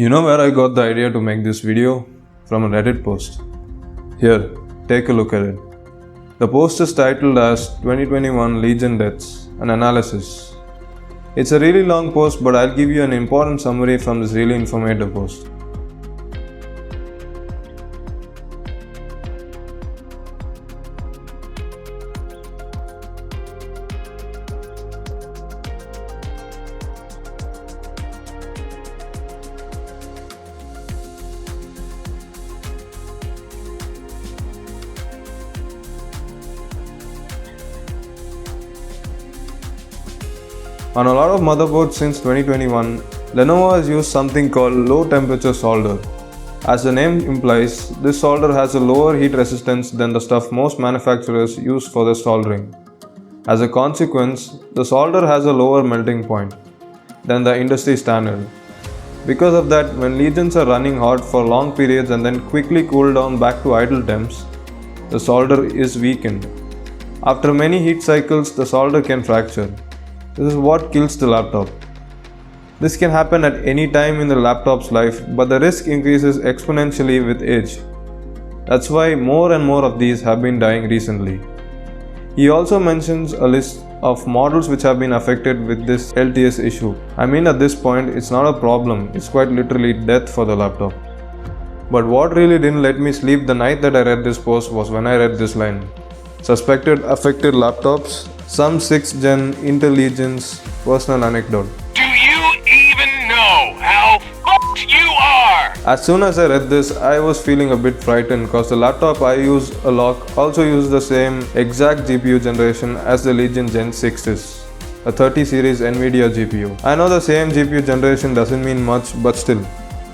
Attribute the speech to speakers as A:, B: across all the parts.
A: You know where I got the idea to make this video? From a Reddit post. Here, take a look at it. The post is titled as 2021 Legion Deaths, an analysis. It's a really long post, but I'll give you an important summary from this really informative post. On a lot of motherboards since 2021, Lenovo has used something called low temperature solder. As the name implies, this solder has a lower heat resistance than the stuff most manufacturers use for their soldering. As a consequence, the solder has a lower melting point than the industry standard. Because of that, when legions are running hot for long periods and then quickly cool down back to idle temps, the solder is weakened. After many heat cycles, the solder can fracture. This is what kills the laptop. This can happen at any time in the laptop's life, but the risk increases exponentially with age. That's why more and more of these have been dying recently. He also mentions a list of models which have been affected with this LTS issue. I mean, at this point, it's not a problem, it's quite literally death for the laptop. But what really didn't let me sleep the night that I read this post was when I read this line. Suspected affected laptops, some 6th gen Intel Legions, personal anecdote.
B: Do you even know how f***ed you are?
A: As soon as I read this, I was feeling a bit frightened because the laptop I use, a LOQ, also uses the same exact GPU generation as the Legion Gen 6 is, a 30 series Nvidia GPU. I know the same GPU generation doesn't mean much, but still.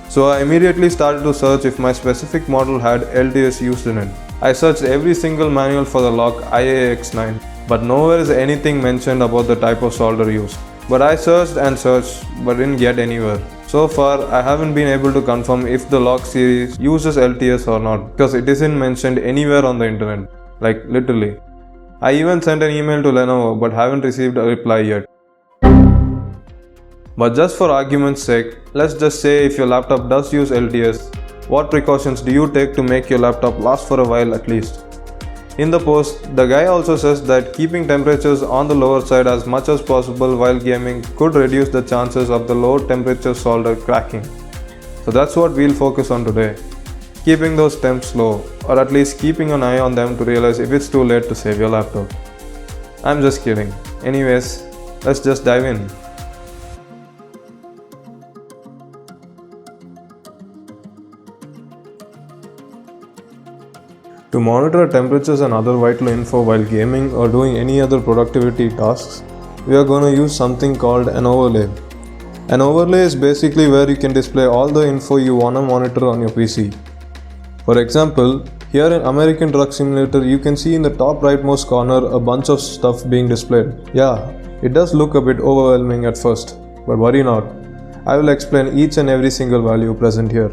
A: So I immediately started to search if my specific model had LTS used in it. I searched every single manual for the LOQ IAX9, but nowhere is anything mentioned about the type of solder used. But I searched and searched, but didn't get anywhere. So far, I haven't been able to confirm if the LOQ series uses LTS or not, because it isn't mentioned anywhere on the internet. Like, literally. I even sent an email to Lenovo, but haven't received a reply yet. But just for argument's sake, let's just say if your laptop does use LTS, what precautions do you take to make your laptop last for a while at least? In the post, the guy also says that keeping temperatures on the lower side as much as possible while gaming could reduce the chances of the low temperature solder cracking. So that's what we'll focus on today. Keeping those temps low, or at least keeping an eye on them to realize if it's too late to save your laptop. I'm just kidding. Anyways, let's just dive in. To monitor temperatures and other vital info while gaming or doing any other productivity tasks, we are going to use something called an overlay. An overlay is basically where you can display all the info you want to monitor on your PC. For example, here in American Truck Simulator, you can see in the top rightmost corner a bunch of stuff being displayed. Yeah, it does look a bit overwhelming at first, but worry not. I will explain each and every single value present here.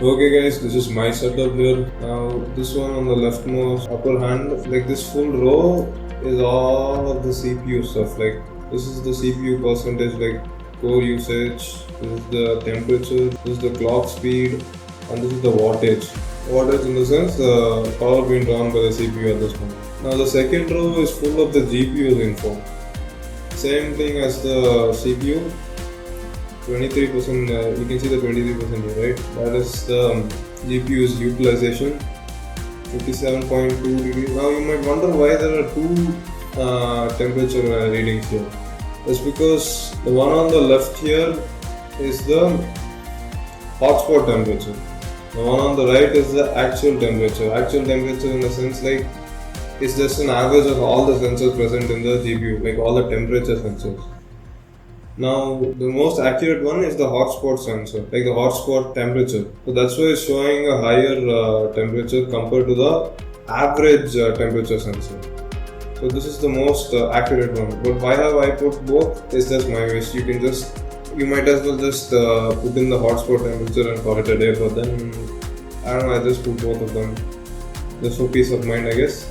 A: Okay guys, this is my setup here. Now this one on the leftmost upper hand, like this full row is all of the CPU stuff. Like this is the CPU percentage, like core usage, this is the temperature, this is the clock speed, and this is the wattage. Wattage in the sense the power being drawn by the CPU at this point. Now the second row is full of the GPU's info. Same thing as the CPU. 23%, you can see the 23% here, right? That is the GPU's utilization, 57.2 degrees. Now you might wonder why there are two temperature readings here. That's because the one on the left here is the hotspot temperature. The one on the right is the actual temperature. Actual temperature in the sense like it's just an average of all the sensors present in the GPU, like all the temperature sensors. Now, the most accurate one is the hotspot sensor, like the hotspot temperature. So that's why it's showing a higher temperature compared to the average temperature sensor. So this is the most accurate one. But why have I put both? It's just my wish. You might as well just put in the hotspot temperature and call it a day. But then, I don't know, I just put both of them. Just for peace of mind, I guess.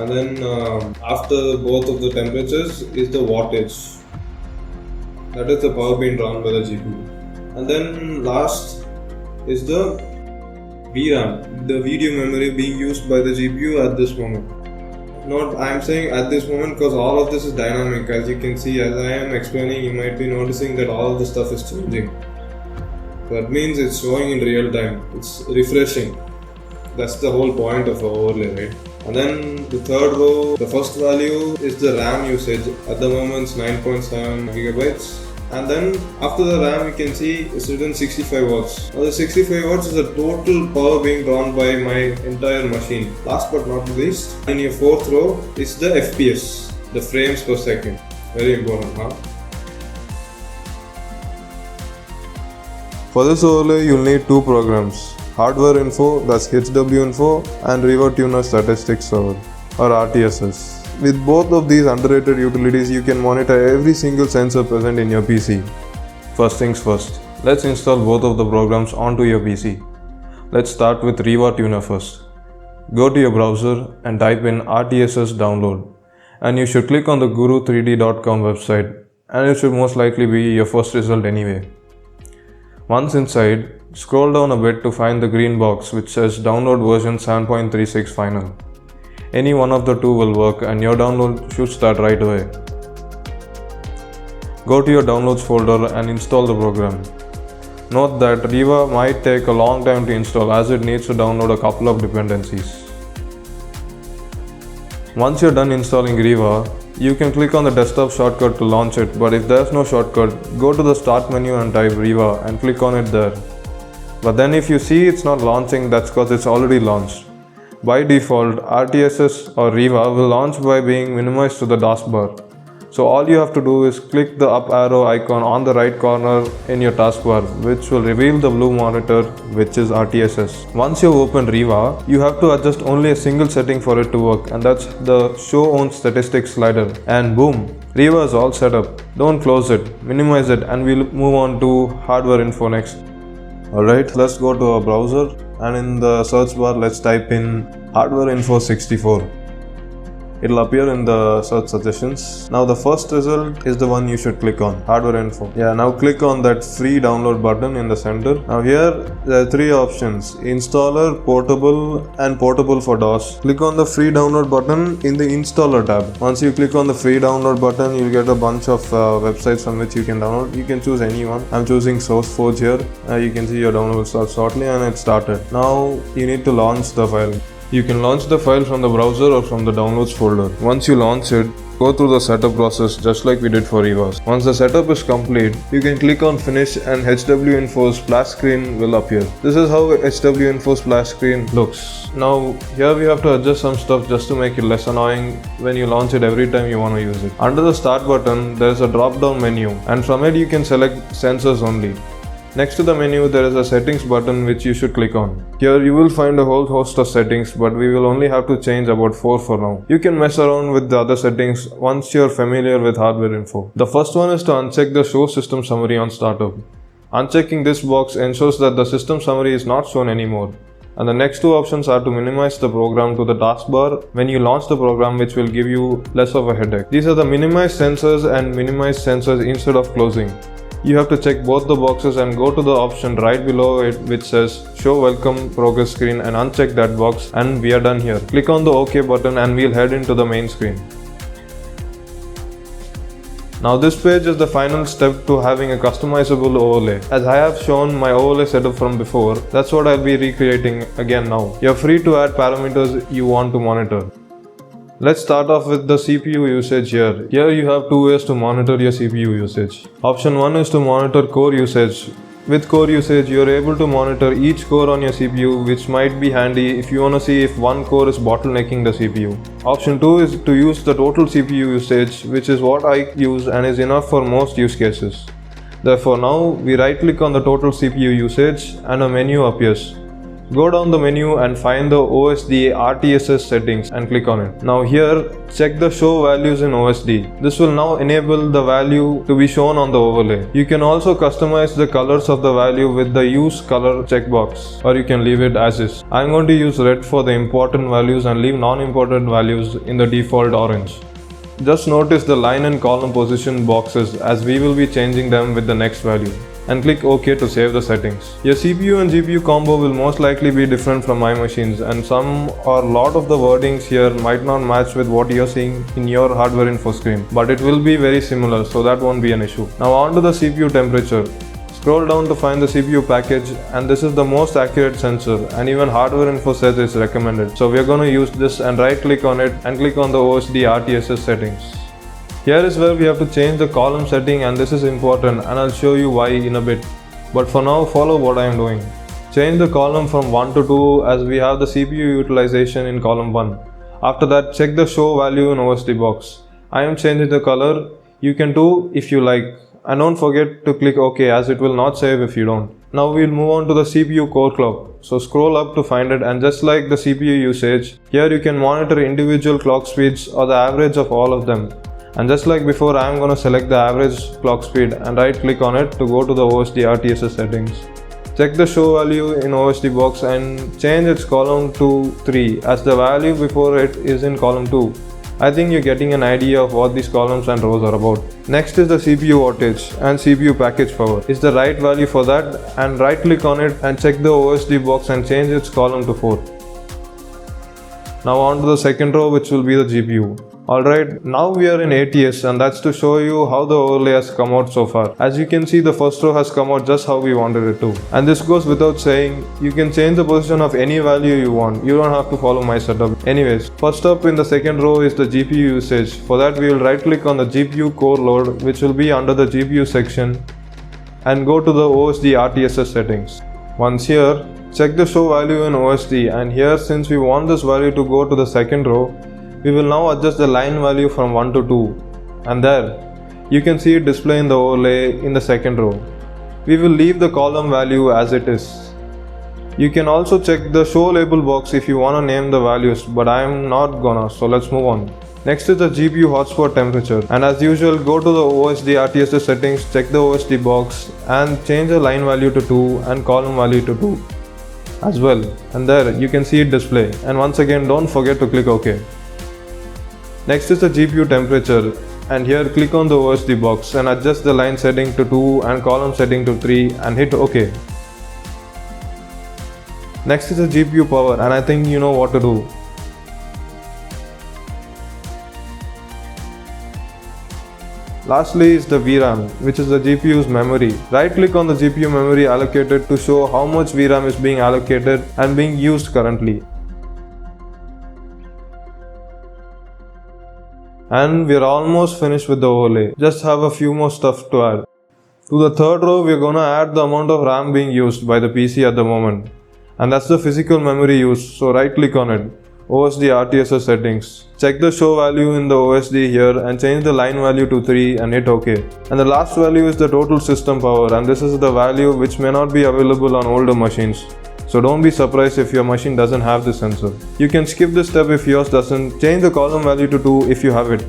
A: And then after both of the temperatures is the wattage. That is the power being drawn by the GPU. And then last is the VRAM, the video memory being used by the GPU at this moment. Not I am saying at this moment because all of this is dynamic. As you can see, as I am explaining, you might be noticing that all of the stuff is changing. That means it's showing in real time. It's refreshing. That's the whole point of an overlay, right? And then the third row, the first value is the RAM usage. At the moment it's 9.7 gigabytes. And then after the RAM you can see it's written 65 watts. Now the 65 watts is the total power being drawn by my entire machine. Last but not least, in your fourth row is the FPS, the frames per second. Very important, huh? For this overlay you'll need two programs. Hardware Info, that's HW Info, and Riva Tuner Statistics Server, or RTSS. With both of these underrated utilities, you can monitor every single sensor present in your PC. First things first, let's install both of the programs onto your PC. Let's start with Riva Tuner first. Go to your browser and type in RTSS download, and you should click on the guru3d.com website, and it should most likely be your first result anyway. Once inside, scroll down a bit to find the green box which says download version 7.36 final. Any one of the two will work and your download should start right away. Go to your downloads folder and install the program. Note that Riva might take a long time to install as it needs to download a couple of dependencies. Once you're done installing Riva, you can click on the desktop shortcut to launch it, but if there's no shortcut, go to the start menu and type Riva and click on it there. But then if you see it's not launching, that's because it's already launched. By default, RTSS or Riva will launch by being minimized to the taskbar. So all you have to do is click the up arrow icon on the right corner in your taskbar, which will reveal the blue monitor, which is RTSS. Once you've opened Riva, you have to adjust only a single setting for it to work, and that's the Show On Statistics slider. And boom, Riva is all set up. Don't close it, minimize it, and we'll move on to Hardware Info next. Alright, let's go to our browser, and in the search bar let's type in Hardware Info 64. It'll appear in the search suggestions. Now the first result is the one you should click on, Hardware Info. Yeah, now click on that free download button in the center. Now here there are three options: installer, portable, and portable for DOS. Click on the free download button in the installer tab. Once you click on the free download button, you'll get a bunch of websites from which you can download. You can choose any one. I'm choosing SourceForge here. You can see your download will start shortly, and it started. Now you need to launch the file. You can launch the file from the browser or from the downloads folder. Once you launch it, go through the setup process just like we did for Riva. Once the setup is complete, you can click on finish and HW Info splash screen will appear. This is how HW Info splash screen looks. Now here we have to adjust some stuff just to make it less annoying when you launch it every time you want to use it. Under the start button, there is a drop down menu, and from it you can select sensors only. Next to the menu, there is a settings button which you should click on. Here you will find a whole host of settings, but we will only have to change about 4 for now. You can mess around with the other settings once you are familiar with Hardware Info. The first one is to uncheck the Show System Summary on startup. Unchecking this box ensures that the system summary is not shown anymore. And the next two options are to minimize the program to the taskbar when you launch the program, which will give you less of a headache. These are the minimize sensors and minimize sensors instead of closing. You have to check both the boxes and go to the option right below it which says show welcome progress screen and uncheck that box, and we are done here. Click on the OK button and we'll head into the main screen. Now this page is the final step to having a customizable overlay. As I have shown my overlay setup from before, that's what I'll be recreating again now. You're free to add parameters you want to monitor. Let's start off with the CPU usage here. Here you have two ways to monitor your CPU usage. Option 1 is to monitor core usage. With core usage, you are able to monitor each core on your CPU, which might be handy if you want to see if one core is bottlenecking the CPU. Option 2 is to use the total CPU usage, which is what I use and is enough for most use cases. Therefore now we right click on the total CPU usage and a menu appears. Go down the menu and find the OSD RTSS settings and click on it. Now here, check the show values in OSD. This will now enable the value to be shown on the overlay. You can also customize the colors of the value with the use color checkbox, or you can leave it as is. I'm going to use red for the important values and leave non-important values in the default orange. Just notice the line and column position boxes as we will be changing them with the next value, and click OK to save the settings. Your CPU and GPU combo will most likely be different from my machines, and some or lot of the wordings here might not match with what you're seeing in your hardware info screen, but it will be very similar, so that won't be an issue. Now on to the CPU temperature. Scroll down to find the CPU package, and this is the most accurate sensor, and even hardware info says it's recommended. So we're going to use this and right click on it and click on the OSD RTSS settings. Here is where we have to change the column setting, and this is important and I'll show you why in a bit. But for now, follow what I am doing. Change the column from 1 to 2 as we have the CPU utilization in column 1. After that, check the show value in OSD box. I am changing the color. You can do if you like. And don't forget to click OK as it will not save if you don't. Now we'll move on to the CPU core clock. So scroll up to find it, and just like the CPU usage, here you can monitor individual clock speeds or the average of all of them. And just like before, I am going to select the average clock speed and right click on it to go to the OSD RTSS settings. Check the show value in OSD box and change its column to 3 as the value before it is in column 2. I think you're getting an idea of what these columns and rows are about. Next is the CPU wattage and CPU package power. Is the right value for that, and right click on it and check the OSD box and change its column to 4. Now on to the second row, which will be the GPU. Alright, now we are in ATS, and that's to show you how the overlay has come out so far. As you can see, the first row has come out just how we wanted it to. And this goes without saying, you can change the position of any value you want. You don't have to follow my setup. Anyways, first up in the second row is the GPU usage. For that, we will right click on the GPU core load, which will be under the GPU section, and go to the OSD RTSS settings. Once here, check the show value in OSD, and here, since we want this value to go to the second row, we will now adjust the line value from 1 to 2, and there, you can see it display in the overlay in the second row. We will leave the column value as it is. You can also check the show label box if you want to name the values, but I am not gonna, so let's move on. Next is the GPU hotspot temperature, and as usual, go to the OSD RTSS settings, check the OSD box and change the line value to 2 and column value to 2 as well, and there you can see it display. And once again, don't forget to click OK. Next is the GPU temperature, and here click on the OSD box and adjust the line setting to 2 and column setting to 3 and hit OK. Next is the GPU power, and I think you know what to do. Lastly is the VRAM, which is the GPU's memory. Right click on the GPU memory allocated to show how much VRAM is being allocated and being used currently. And we're almost finished with the overlay. Just have a few more stuff to add. To the third row, we're gonna add the amount of RAM being used by the PC at the moment. And that's the physical memory used, so right click on it. OSD RTSS settings. Check the show value in the OSD here and change the line value to 3 and hit OK. And the last value is the total system power, and this is the value which may not be available on older machines. So don't be surprised if your machine doesn't have this sensor. You can skip this step if yours doesn't. Change the column value to 2 if you have it.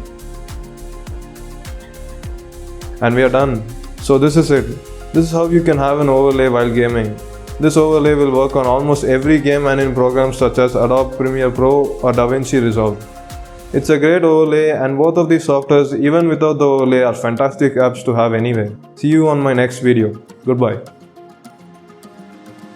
A: And we are done. So this is it. This is how you can have an overlay while gaming. This overlay will work on almost every game and in programs such as Adobe Premiere Pro or DaVinci Resolve. It's a great overlay, and both of these softwares, even without the overlay, are fantastic apps to have anyway. See you on my next video. Goodbye.